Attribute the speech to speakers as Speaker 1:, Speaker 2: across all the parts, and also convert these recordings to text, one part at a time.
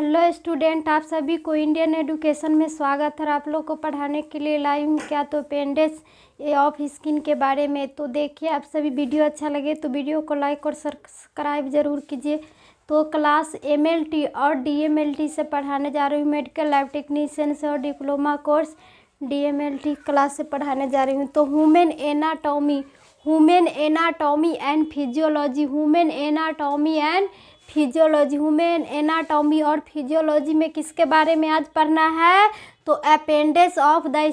Speaker 1: Hello student, आप सभी को इंडियन एजुकेशन में स्वागत है। आप लोग को पढ़ाने के लिए लाई हूँ क्या तो अपेंडिक्स ऑफ स्किन के बारे में। तो देखिए, आप सभी वीडियो अच्छा लगे तो वीडियो को लाइक और सब्सक्राइब ज़रूर कीजिए। तो क्लास एमएलटी और डीएमएलटी से पढ़ाने जा रही हूँ, मेडिकल लैब टेक्नीशियन से, और डिप्लोमा कोर्स डीएमएलटी क्लास से पढ़ाने जा रही हूँ। तो human anatomy and physiology, human anatomy और फिजियोलॉजी में किसके बारे में आज पढ़ना है? तो अपेंडिक्स ऑफ द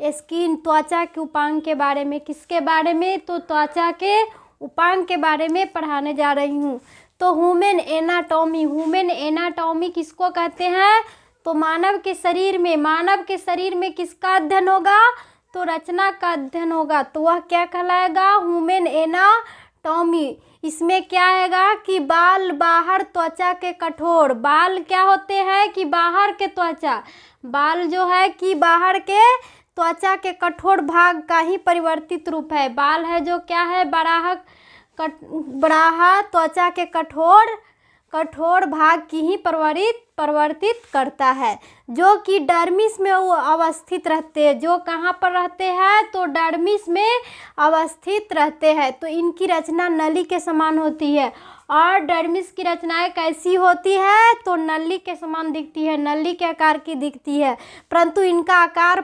Speaker 1: स्किन, त्वचा के उपांग के बारे में। किसके बारे में? तो त्वचा के उपांग के बारे में पढ़ाने जा रही हूँ। तो ह्यूमन एनाटॉमी किसको कहते हैं? तो मानव के शरीर में किसका अध्ययन होगा? तो रचना का अध्ययन होगा। तो वह क्या कहलाएगा? Human anatomy. इसमें क्या आएगा कि बाल बाहर त्वचा के कठोर, बाल क्या होते हैं कि बाहर के त्वचा, बाल जो है कि बाहर के त्वचा के कठोर भाग का ही परिवर्तित रूप है। बाल है जो क्या है? बराह त्वचा के कठोर भाग की ही परिवर्तित करता है, जो कि डर्मिस में वो अवस्थित रहते हैं। जो कहाँ पर रहते हैं? तो डर्मिस में अवस्थित रहते हैं। तो इनकी रचना नली के समान होती है। और डर्मिस की रचनाएं कैसी होती है? तो नली के समान दिखती है, नली के आकार की दिखती है। परंतु इनका आकार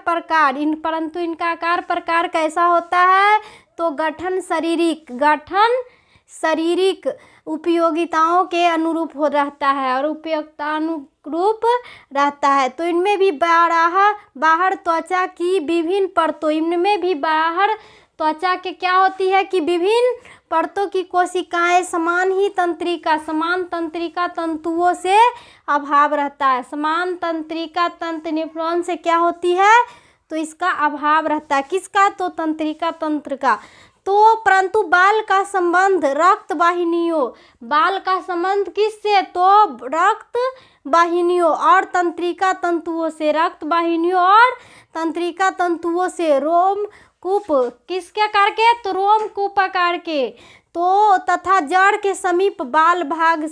Speaker 1: प्रकार कैसा होता है? तो गठन शारीरिक उपयोगिताओं के अनुरूप हो रहता है और उपयोगिता अनुरूप रहता है। तो इनमें भी बाहर त्वचा की विभिन्न परतों, इनमें भी बाहर त्वचा के क्या होती है कि विभिन्न परतों की कोशिकाएं समान तंत्रिका तंतुओं से अभाव रहता है। समान तंत्रिका तंत्र न्यूक्लियन से क्या होती है? तो इसका अभाव रहता है। किसका? तो तंत्रिका तंत्र का। तो परंतु बाल का संबंध रक्त वाहिनियों, बाल का संबंध किससे? तो रक्त वाहिनियों और तंत्रिका तंतुओं से, रोमकूप किसके आकार के? तो रोमकूप आकार के। तो तथा जड़ के समीप वाले भाग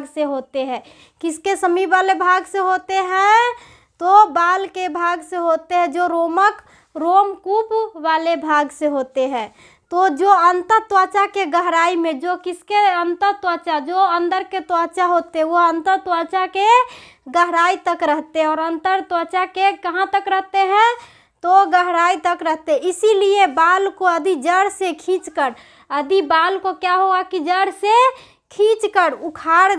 Speaker 1: से होते हैं। किसके समीप वाले भाग से होते हैं? तो बाल के भाग से होते हैं, जो रोमकूप वाले भाग से होते हैं। तो जो अंतर त्वचा के गहराई में, जो किसके अंतर त्वचा, जो अंदर के त्वचा होते हैं, वो अंतर त्वचा के गहराई तक रहते हैं। और अंतर त्वचा के कहाँ तक रहते हैं? तो गहराई तक रहते हैं। इसीलिए बाल को बाल को क्या होगा कि जड़ से खींचकर उखाड़ा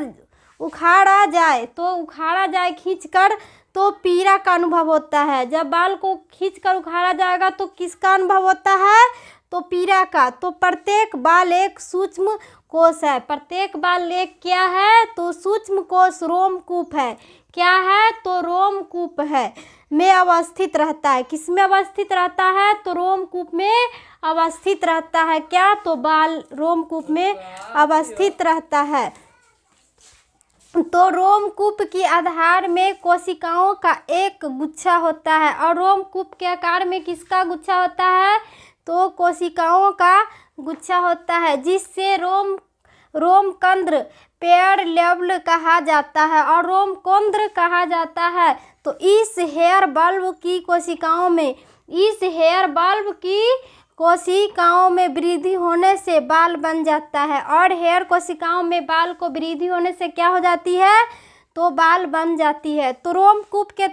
Speaker 1: जाए खींचकर, तो पीड़ा का अनुभव होता है। जब बाल को खींचकर उखाड़ा जाएगा तो किसका अनुभव होता है? तो पीड़ा का। तो प्रत्येक बाल एक सूक्ष्म कोश है। प्रत्येक बाल एक क्या है? तो सूक्ष्म कोश रोमकूप है। क्या है? तो रोमकूप है में अवस्थित रहता है। किस में अवस्थित रहता है? तो रोमकूप में अवस्थित रहता है। क्या? तो बाल रोमकूप में अवस्थित रहता है। तो रोमकूप की आधार में कोशिकाओं का एक गुच्छा होता है। और रोमकूप के आकार में किसका गुच्छा होता है? तो कोशिकाओं का गुच्छा होता है, जिससे रोमकेंद्र पेयर लेवल कहा जाता है और रोमकेंद्र कहा जाता है। तो इस हेयर बल्ब की कोशिकाओं में वृद्धि होने से बाल बन जाता है। और हेयर कोशिकाओं में बाल को वृद्धि होने से क्या हो जाती है? तो बाल बन जाती है। तो रोमकूप के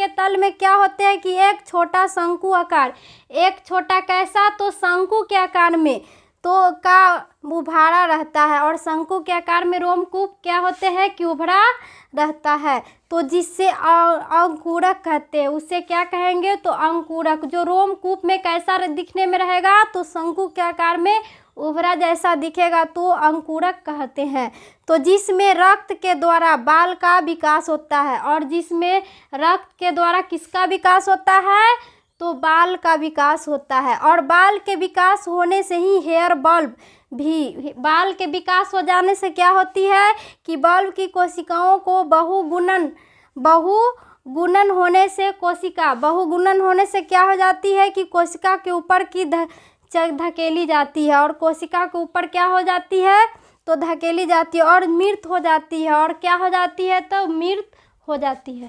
Speaker 1: तल में क्या होते हैं कि एक छोटा शंकु आकार, एक छोटा कैसा? तो शंकु के आकार में तो का उभारा रहता है। और शंकु के आकार में रोमकूप क्या होते हैं कि उभरा रहता है। तो जिससे अंकुरक कहते हैं, उससे क्या कहेंगे? तो अंकुरक। जो रोमकूप में कैसा दिखने में रहेगा? तो शंकु के आकार में उभरा जैसा दिखेगा, तो अंकुरक कहते हैं। तो जिसमें रक्त के द्वारा बाल का विकास होता है, और जिसमें रक्त के द्वारा किसका विकास होता है? तो बाल का विकास होता है। और बाल के विकास होने से ही हेयर बल्ब भी, बाल के विकास हो जाने से क्या होती है कि बल्ब की कोशिकाओं को बहुगुणन होने से क्या हो जाती है कि कोशिका के ऊपर की धकेली जाती है। और कोशिका के ऊपर क्या हो जाती है? तो धकेली जाती है और मृत हो जाती है। और क्या हो जाती है? तो मृत हो जाती है।